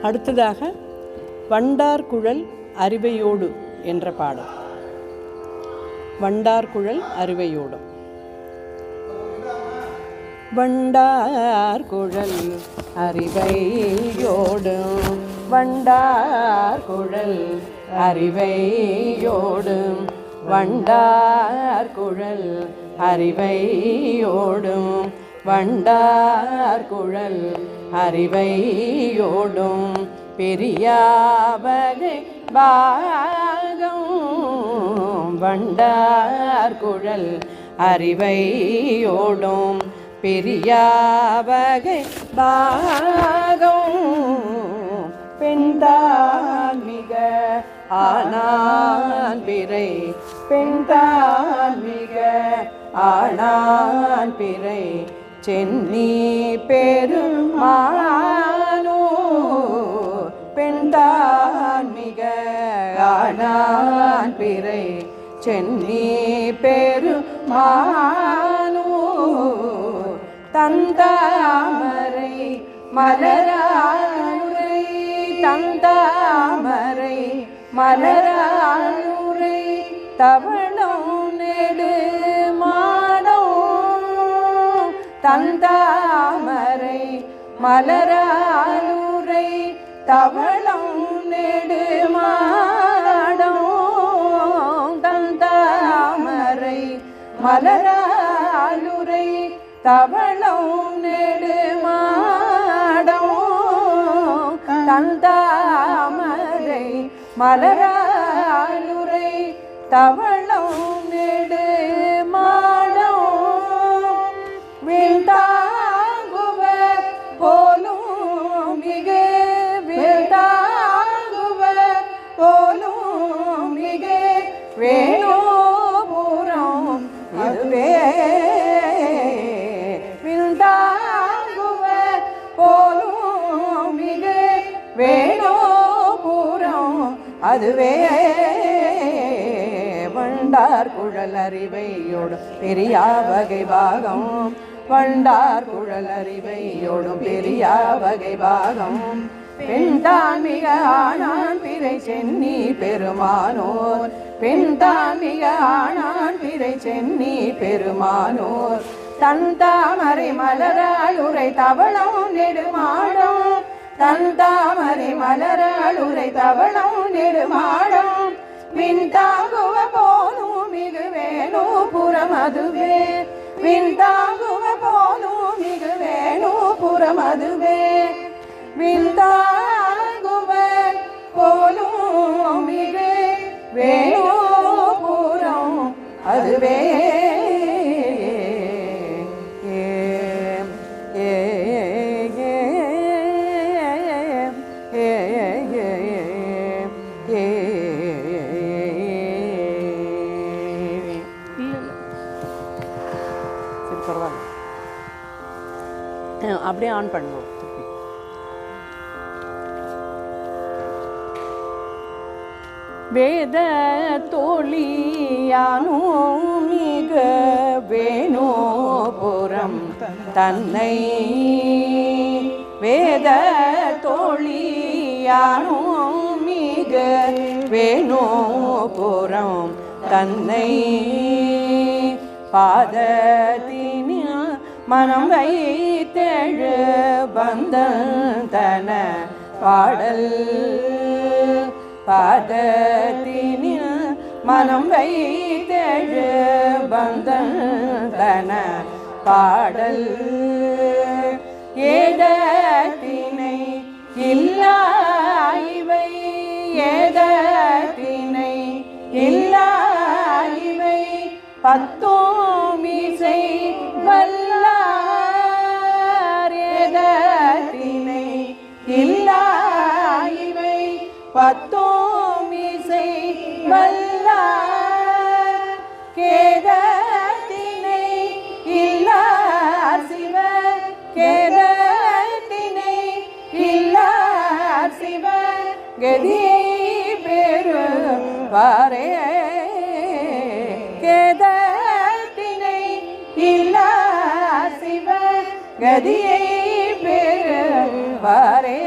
அடுத்ததாக வண்டார்குழல் அரிவையோடு என்ற பாடல். வண்டார்குழல் அரிவையோடும். வண்டார்குழல் அரிவையோடும் வண்டார்குழல் அரிவையோடும் வண்டார்குழல் அரிவையோடும் வண்டார்குழல் அரிவையோடும் பெரியாவகை பாகம் வண்டார்குழல் அரிவையோடும் பெரியாவகை பாகம் பெண்தான் மிக ஆனான் பிறை பெண்தான் மிக ஆனான் பிறை சென்னி பெருமானோ பெண்தான் மிக ஆனான் பிறை சென்னி பெருமானோ தந்தாமரை மலராளுரை தந்தாமரை மலராளுரை தவளம் நெடு மாடம் தந்தாமரை மலராளுரை தவளம் நெடு மாடம் தந்தாமரை மலராளுரை தவளம் நெடு மாடம் தந்தாமரை மலராளுரை தவளம் நெடு மாடம் வீழ்ந்தாங்குவர் போலும் மிகு வீழ்ந்தாங்குவர் போலும் மிகு வேணோபுரம் அதுவே வீழ்ந்தாங்குவர் போலும் மிகு வேணோபுரம் அதுவே வண்டார்குழல் அரிவையோடும் பெரியாவகை பாகம் வண்டார்குழல் அரிவையோடும் பெரியாவகை பாகம் பெண்தான் மிக ஆனான் பிறை சென்னி பெருமானோர் பெண்தான் மிக ஆனான் பிறை சென்னி பெருமானோர் தந்தாமரை மலராளுரை தவளம் நெடுமாடம் தந்தாமரை மலராளுரை தவளம் நெடுமாடம் விண்தாங்குவ போலும் மிகு வேணூபுரம் அதுவே விண்தாங்குவ போலும் மிகு வேணூபுரம் அதுவே விண்தாங்குவ போலும் மிகு வேணூபுரம் அதுவே அப்படியே ஆன் பண்ணுவோம். வேத தோழியானோ மிக வேணோபுரம் தன்னை வேத தோழியானோ மிக வேணோபுரம் தன்னை பாதத்தின் மனம் வைத்தெழு பந்தன பாடல் பாதத்தின் மனம் வைத்தெழு பந்தன பாடல் ஏதத்தினை இல்லா இவை ஏதத்தினை இல்லா இவை பத்தோமிசை வல்லார் ஏதத்தினை இல்லா இவை பத்தோமிசை வல்லார் கேதத்தினை இல்லார் சிவ கேதத்தினை இல்லார் சிவ கதி பெறுவாரே கேதத்தினை இல்லார் சிவ கதியை பெறுவாரே